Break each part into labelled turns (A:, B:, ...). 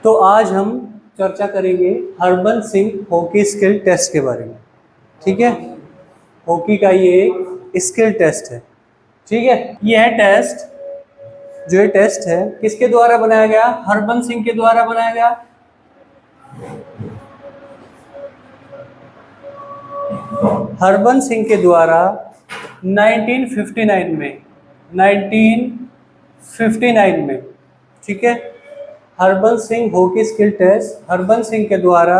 A: तो आज हम चर्चा करेंगे Harbans Singh hockey skill test के बारे में। ठीक है, हॉकी का ये एक स्किल टेस्ट है। ठीक है, यह टेस्ट जो ये टेस्ट है किसके द्वारा बनाया गया? हरबंस सिंह के द्वारा बनाया गया। हरबंस सिंह के द्वारा 1959 में, ठीक है, Harbans Singh hockey skill test Harbans Singh के द्वारा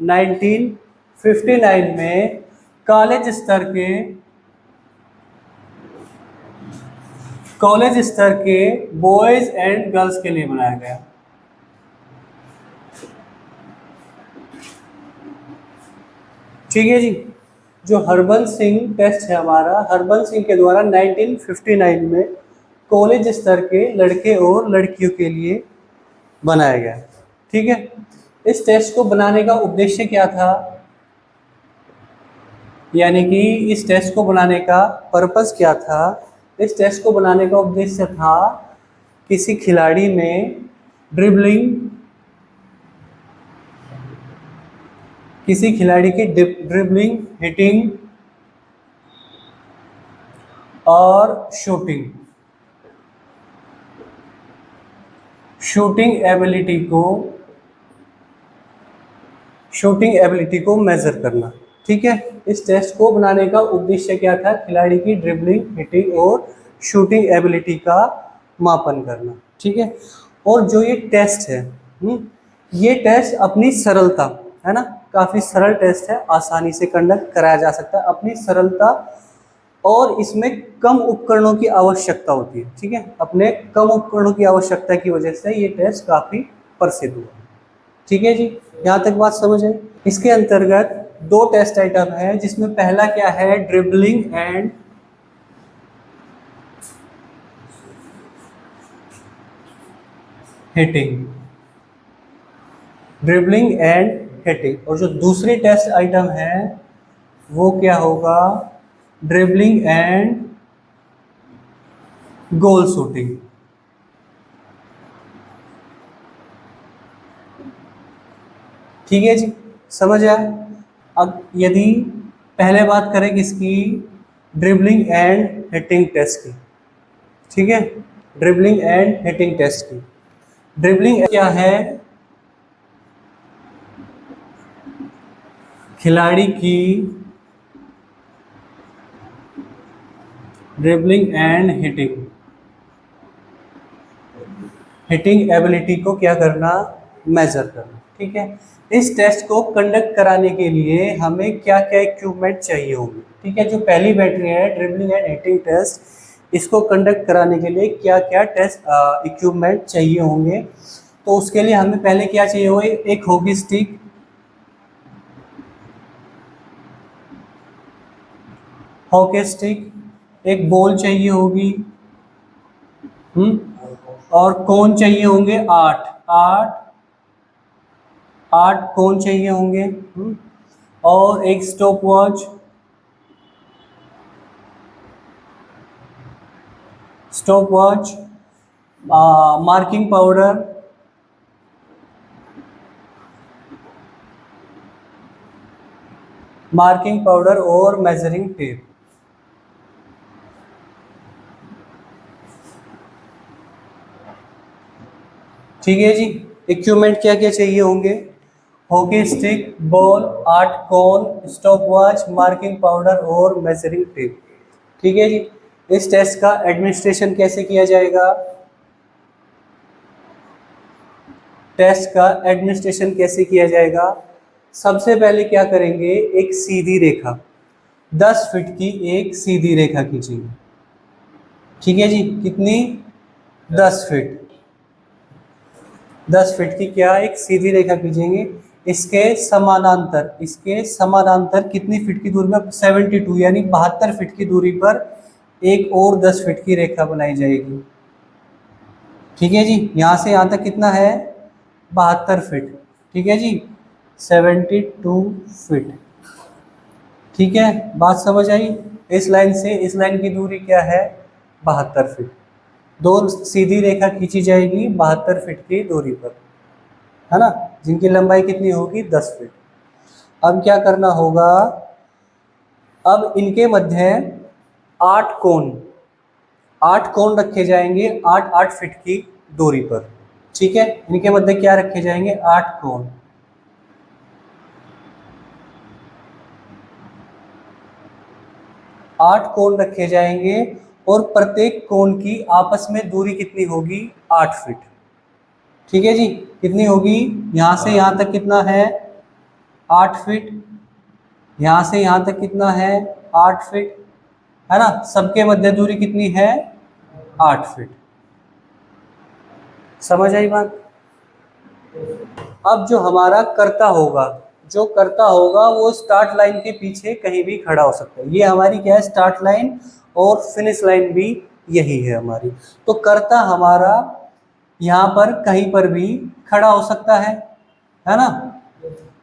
A: 1959 में कॉलेज स्तर के बॉयज एंड गर्ल्स के लिए बनाया गया। ठीक है जी, जो हरबंस सिंह टेस्ट है हमारा, हरबंस सिंह के द्वारा 1959 में कॉलेज स्तर के लड़के और लड़कियों के लिए बनाया गया। ठीक है, इस टेस्ट को बनाने का उद्देश्य क्या था, यानी कि इस टेस्ट को बनाने का पर्पस क्या था? इस टेस्ट को बनाने का उद्देश्य था किसी खिलाड़ी में किसी खिलाड़ी की ड्रिबलिंग, हिटिंग और शूटिंग एबिलिटी को मेजर करना। ठीक है, इस टेस्ट को बनाने का उद्देश्य क्या था? खिलाड़ी की ड्रिबलिंग, हिटिंग और शूटिंग एबिलिटी का मापन करना। ठीक है, और जो ये टेस्ट है, ये टेस्ट अपनी सरलता है ना, काफ़ी सरल टेस्ट है, आसानी से कंडक्ट कराया जा सकता है, अपनी सरलता और इसमें कम उपकरणों की आवश्यकता होती है। ठीक है, अपने कम उपकरणों की आवश्यकता की वजह से ये टेस्ट काफ़ी प्रसिद्ध हुआ। ठीक है जी, यहाँ तक बात समझ है। इसके अंतर्गत 2 टेस्ट आइटम है, जिसमें पहला क्या है? ड्रिबलिंग एंड हिटिंग, और जो दूसरी टेस्ट आइटम है वो क्या होगा? Dribbling and goal shooting. ठीक है जी, समझ आया। अब यदि पहले बात करें किसकी? ड्रिबलिंग एंड हिटिंग टेस्ट की। ठीक है, ड्रिबलिंग एंड हिटिंग टेस्ट की। ड्रिबलिंग क्या है? खिलाड़ी की ड्रिबलिंग एंड हिटिंग एबिलिटी को क्या करना? मेजर करना। ठीक है, इस टेस्ट को कंडक्ट कराने के लिए हमें क्या क्या इक्विपमेंट चाहिए होंगे? ठीक है, जो पहली बैटरी है ड्रिबलिंग एंड हिटिंग टेस्ट, इसको कंडक्ट कराने के लिए क्या क्या टेस्ट इक्विपमेंट चाहिए होंगे? तो उसके लिए हमें पहले क्या चाहिए होगा? एक हॉकी स्टिक, एक बॉल चाहिए होगी, और कोन चाहिए होंगे 8 कोन चाहिए होंगे, और एक स्टॉप वॉच, मार्किंग पाउडर और मेजरिंग टेप। ठीक है जी, इक्विपमेंट क्या क्या चाहिए होंगे? हॉकी स्टिक, बॉल, 8 कोन, स्टॉप वॉच, मार्किंग पाउडर और मेजरिंग टेप। ठीक है जी, इस टेस्ट का एडमिनिस्ट्रेशन कैसे किया जाएगा? सबसे पहले क्या करेंगे? एक सीधी रेखा, 10 फीट की एक सीधी रेखा खींचेंगे। ठीक है जी, कितनी? 10 फीट की क्या? एक सीधी रेखा खींचेंगे। इसके समानांतर कितनी फीट की दूरी में? 72 यानी 72 फीट की दूरी पर एक और 10 फीट की रेखा बनाई जाएगी। ठीक है जी, यहाँ से यहाँ तक कितना है? 72 फीट। ठीक है जी, 72 फीट। ठीक है, बात समझ आई? इस लाइन से इस लाइन की दूरी क्या है? 72 फीट। 2 सीधी रेखा खींची जाएगी 72 फीट की दूरी पर। है ना, जिनकी लंबाई कितनी होगी 10 फीट। अब क्या करना होगा, अब इनके मध्य 8 कोण 8 कोण रखे जाएंगे 8-8 फीट की दूरी पर। ठीक है, इनके मध्य क्या रखे जाएंगे, 8 कोण। आठ कोण रखे जाएंगे और प्रत्येक कोण की आपस में दूरी कितनी होगी, 8 फीट। ठीक है जी, कितनी होगी, यहां से यहां तक कितना है, 8 फीट। यहां से यहां तक कितना है, 8 फीट, है ना। सबके मध्य दूरी कितनी है, 8 फीट। समझ आई बात। अब जो हमारा कर्ता होगा, जो कर्ता होगा वो स्टार्ट लाइन के पीछे कहीं भी खड़ा हो सकता है। ये हमारी क्या है, स्टार्ट लाइन, और फिनिश लाइन भी यही है हमारी। तो कर्ता हमारा यहाँ पर कहीं पर भी खड़ा हो सकता है ना।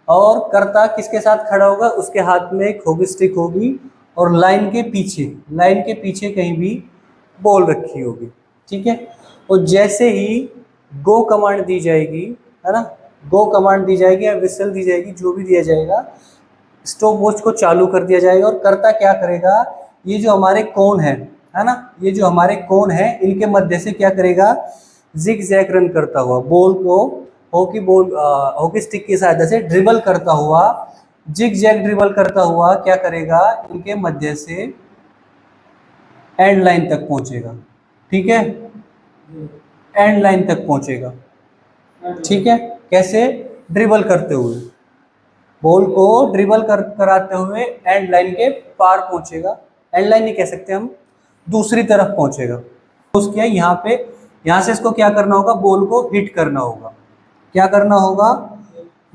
A: और कर्ता किसके साथ खड़ा होगा, उसके हाथ में एक होगी स्टिक होगी, और लाइन के पीछे कहीं भी बॉल रखी होगी। ठीक है, और जैसे ही गो कमांड दी जाएगी, है ना, गो कमांड दी जाएगी या विसल दी जाएगी, जो भी दिया जाएगा, स्टॉप वॉच को चालू कर दिया जाएगा। और कर्ता क्या करेगा, ये जो हमारे कोण है ना, ये जो हमारे कोण है, इनके मध्य से क्या करेगा, जिग जैग रन करता हुआ बॉल को हॉकी स्टिक की सहायता से ड्रिबल करता हुआ, जिग जैग ड्रिबल करता हुआ क्या करेगा, इनके मध्य से एंड लाइन तक पहुंचेगा। ठीक है, एंड लाइन तक पहुंचेगा। ठीक है, कैसे, ड्रिबल करते हुए, बॉल को ड्रिबल कराते हुए एंड लाइन के पार पहुंचेगा। एंड लाइन नहीं कह सकते हम, दूसरी तरफ पहुंचेगा। उसके यहाँ से इसको क्या करना होगा, बॉल को हिट करना होगा। क्या करना होगा,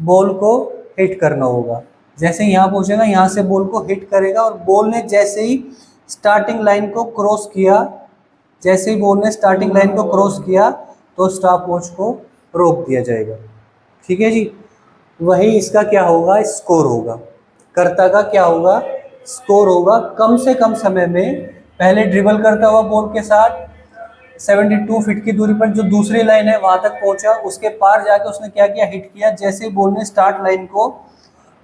A: बॉल को हिट करना होगा। जैसे यहाँ पहुंचेगा, यहाँ से बॉल को हिट करेगा, और बॉल ने जैसे ही स्टार्टिंग लाइन को क्रॉस किया, तो स्टॉप वॉच को रोक दिया जाएगा। ठीक है जी, वही इसका क्या होगा, स्कोर होगा। कर्ता का क्या होगा, स्कोर होगा। कम से कम समय में पहले ड्रिबल करता हुआ बॉल के साथ 72 फीट की दूरी पर जो दूसरी लाइन है वहां तक पहुंचा, उसके पार जाके उसने क्या किया, हिट किया। जैसे ही बॉल ने स्टार्ट लाइन को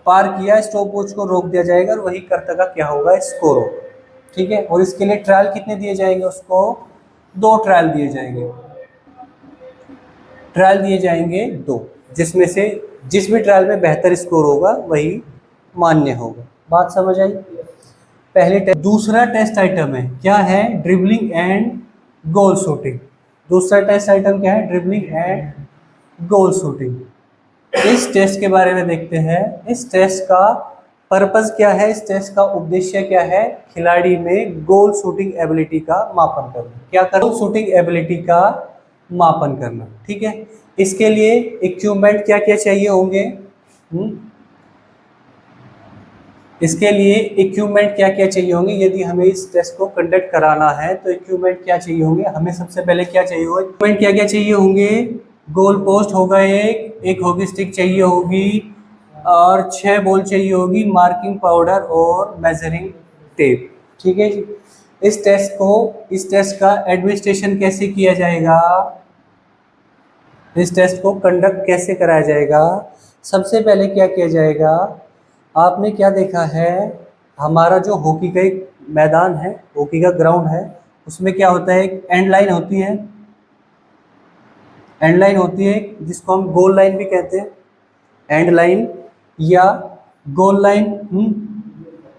A: पार किया, स्टॉप वॉच को रोक दिया जाएगा, और वही कर्ता का क्या होगा, स्कोर होगा। ठीक है, और इसके लिए ट्रायल कितने दिए जाएंगे, उसको 2 ट्रायल दिए जाएंगे 2, जिसमें से जिस भी ट्रायल में बेहतर स्कोर होगा वही मान्य होगा। बात समझ आई। पहले दूसरा टेस्ट आइटम है, क्या है, ड्रिबलिंग एंड गोल शूटिंग। दूसरा टेस्ट आइटम क्या है, ड्रिबलिंग एंड गोल शूटिंग। इस टेस्ट के बारे में देखते हैं। इस टेस्ट का पर्पस क्या है, इस टेस्ट का उद्देश्य क्या है, खिलाड़ी में गोल शूटिंग एबिलिटी का मापन करना। क्या करना, गोल शूटिंग एबिलिटी का मापन करना। ठीक है, इसके लिए इक्विपमेंट क्या क्या चाहिए होंगे, इसके लिए इक्विपमेंट क्या क्या चाहिए होंगे। यदि हमें इस टेस्ट को कंडक्ट कराना है तो इक्विपमेंट क्या चाहिए होंगे, हमें सबसे पहले क्या चाहिए होगा, इक्विपमेंट क्या क्या चाहिए होंगे, गोल पोस्ट होगा, एक हॉकी स्टिक चाहिए होगी, और 6 बॉल चाहिए होगी, मार्किंग पाउडर और मेजरिंग टेप। ठीक है जी, इस टेस्ट का एडमिनिस्ट्रेशन कैसे किया जाएगा, इस टेस्ट को कंडक्ट कैसे कराया जाएगा। सबसे पहले क्या किया जाएगा, आपने क्या देखा है, हमारा जो हॉकी का एक मैदान है, हॉकी का ग्राउंड है, उसमें क्या होता है, एक एंड लाइन होती है, जिसको हम गोल लाइन भी कहते हैं, एंड लाइन या गोल लाइन।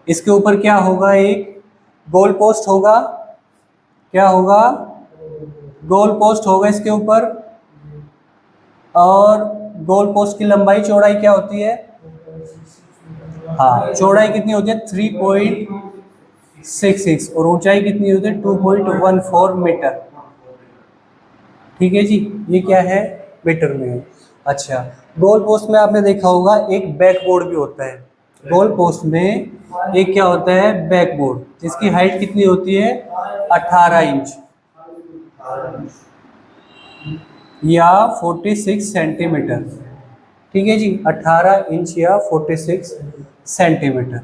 A: इसके ऊपर क्या होगा, एक गोल पोस्ट होगा, क्या होगा, गोल पोस्ट होगा इसके ऊपर। और गोल पोस्ट की लंबाई चौड़ाई क्या होती है, हाँ, चौड़ाई कितनी होती है 3.66, और ऊंचाई कितनी होती है 2.14 मीटर। ठीक है जी, ये क्या है, मीटर में है। अच्छा, गोल पोस्ट में आपने देखा होगा एक बैकबोर्ड भी होता है। गोल पोस्ट में एक क्या होता है, बैकबोर्ड, जिसकी हाइट कितनी होती है 18 इंच या 46 सेंटीमीटर। ठीक है जी, 18 इंच या 46 सेंटीमीटर।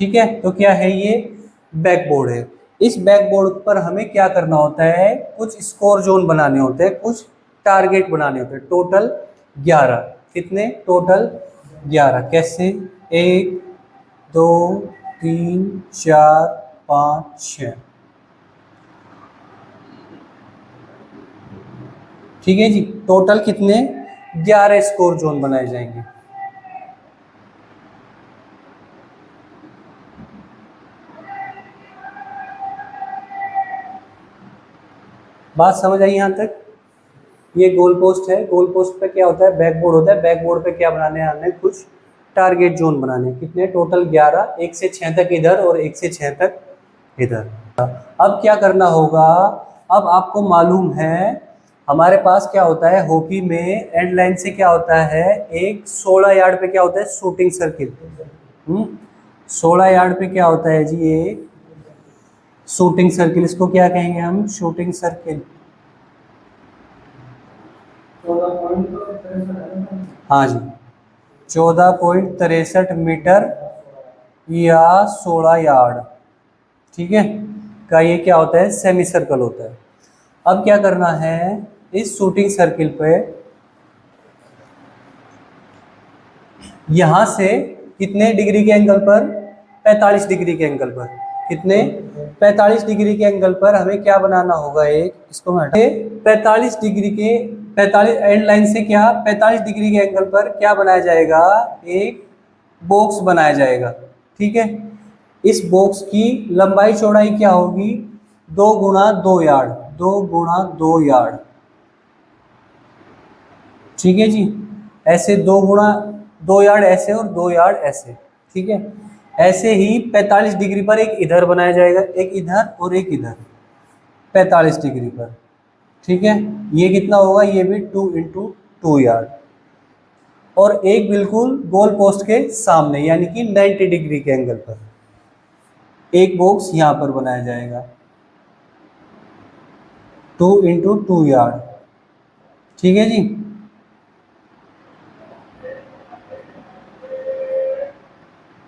A: ठीक है, तो क्या है, ये बैकबोर्ड है। इस बैकबोर्ड पर हमें क्या करना होता है, कुछ स्कोर जोन बनाने होते हैं, कुछ टारगेट बनाने होते हैं। टोटल 11। कितने टोटल? 11। कैसे? 1 2 3 4 5 6। ठीक है जी, टोटल कितने? 11 स्कोर जोन बनाए जाएंगे। बात समझ आई यहाँ तक? ये गोल पोस्ट है। गोल पोस्ट पे क्या होता है? बैकबोर्ड होता है। बैकबोर्ड पे क्या बनाने हैं हमें? कुछ टारगेट जोन बनाने। कितने? टोटल 11। 1 से 6 तक इधर और 1 से 6 तक इधर। अब क्या करना होगा? अब आपको मालूम है हमारे पास क्या होता है हॉकी में, एंड लाइन से क्या होता है, एक 16 यार्ड पे क्या होता है? Shooting circle. 16 यार्ड पे क्या होता है जी? ये शूटिंग सर्किल। इसको क्या कहेंगे हम? Shooting circle. हाँ जी, 14.63 मीटर या 16 यार्ड, ठीक है, का ये क्या होता है? सेमी सर्कल होता है। अब क्या करना है? इस शूटिंग सर्किल पे यहां से कितने डिग्री के एंगल पर? 45 डिग्री के एंगल पर। कितने? 45 डिग्री के एंगल पर हमें क्या बनाना होगा? एक, इसको मैं 45 डिग्री के 45 एंड लाइन से क्या 45 डिग्री के एंगल पर क्या बनाया जाएगा? एक बॉक्स बनाया जाएगा। ठीक है, इस बॉक्स की लंबाई चौड़ाई क्या होगी? 2 गुणा 2 यार्ड। 2 गुणा 2 यार्ड। ठीक है जी, ऐसे 2 गुणा 2 यार्ड ऐसे और 2 यार्ड ऐसे। ठीक है, ऐसे ही 45 डिग्री पर एक इधर बनाया जाएगा, एक इधर और एक इधर 45 डिग्री पर। ठीक है, ये कितना होगा? ये भी 2 × 2 यार्ड। और एक बिल्कुल गोल पोस्ट के सामने यानी कि 90 डिग्री के एंगल पर एक बॉक्स यहां पर बनाया जाएगा, 2 × 2 यार्ड। ठीक है जी,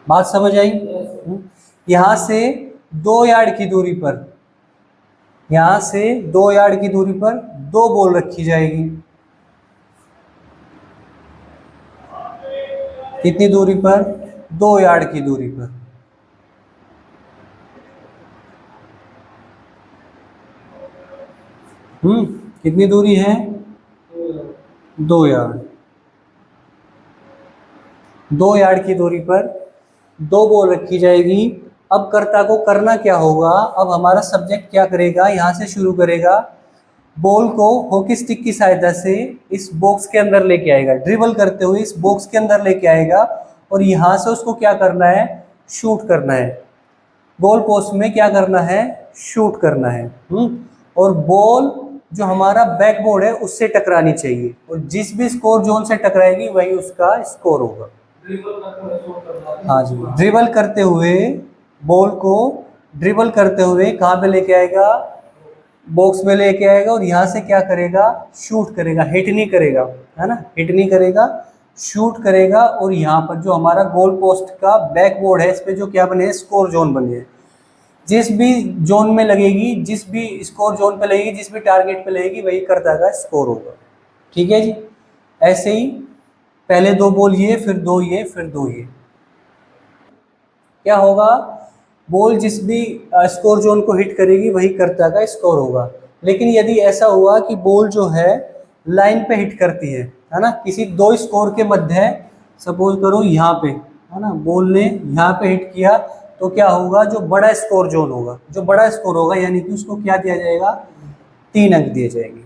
A: बात समझ आई? यहां से 2 यार्ड की दूरी पर, यहां से 2 यार्ड की दूरी पर 2 बॉल रखी जाएगी। कितनी दूरी पर? 2 यार्ड की दूरी पर। कितनी दूरी है? 2 यार्ड। 2 यार्ड की दूरी पर 2 बॉल रखी जाएगी। अब कर्ता को करना क्या होगा? अब हमारा सब्जेक्ट क्या करेगा? यहाँ से शुरू करेगा, बॉल को हॉकी स्टिक की सहायता से इस बॉक्स के अंदर लेके आएगा, ड्रिबल करते हुए इस बॉक्स के अंदर लेके आएगा और यहाँ से उसको क्या करना है? शूट करना है। गोल पोस्ट में क्या करना है? शूट करना है। और बॉल जो हमारा बैकबोर्ड है उससे टकरानी चाहिए और जिस भी स्कोर जोन से टकराएगी वही उसका स्कोर होगा। हाँ जी, ड्रिबल करते हुए बॉल को ड्रिबल करते हुए कहाँ पे लेके आएगा? बॉक्स में लेके आएगा और यहाँ से क्या करेगा? शूट करेगा, हिट नहीं करेगा, है ना, हिट नहीं करेगा, शूट करेगा। और यहाँ पर जो हमारा गोल पोस्ट का बैकबोर्ड है इस पे जो क्या बने? स्कोर जोन बने हैं। जिस भी जोन में लगेगी, जिस भी स्कोर जोन पे लगेगी, जिस भी टारगेट पे लगेगी वही कर्ता का स्कोर होगा। ठीक है जी, ऐसे ही पहले 2 बॉल ये, फिर 2 ये, फिर 2 ये। क्या होगा? बॉल जिस भी स्कोर जोन को हिट करेगी वही कर्ता का स्कोर होगा। लेकिन यदि ऐसा हुआ कि बॉल जो है लाइन पे हिट करती है ना, किसी 2 स्कोर के मध्य, सपोज करो यहाँ पे, है ना, बॉल ने यहाँ पे हिट किया, तो क्या होगा? जो बड़ा स्कोर जोन होगा, जो बड़ा स्कोर होगा यानी कि उसको क्या दिया जाएगा? 3 अंक दिए जाएंगे।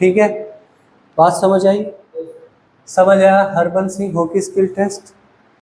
A: ठीक है, बात समझ आई? समझ आया Harbans Singh hockey skill test?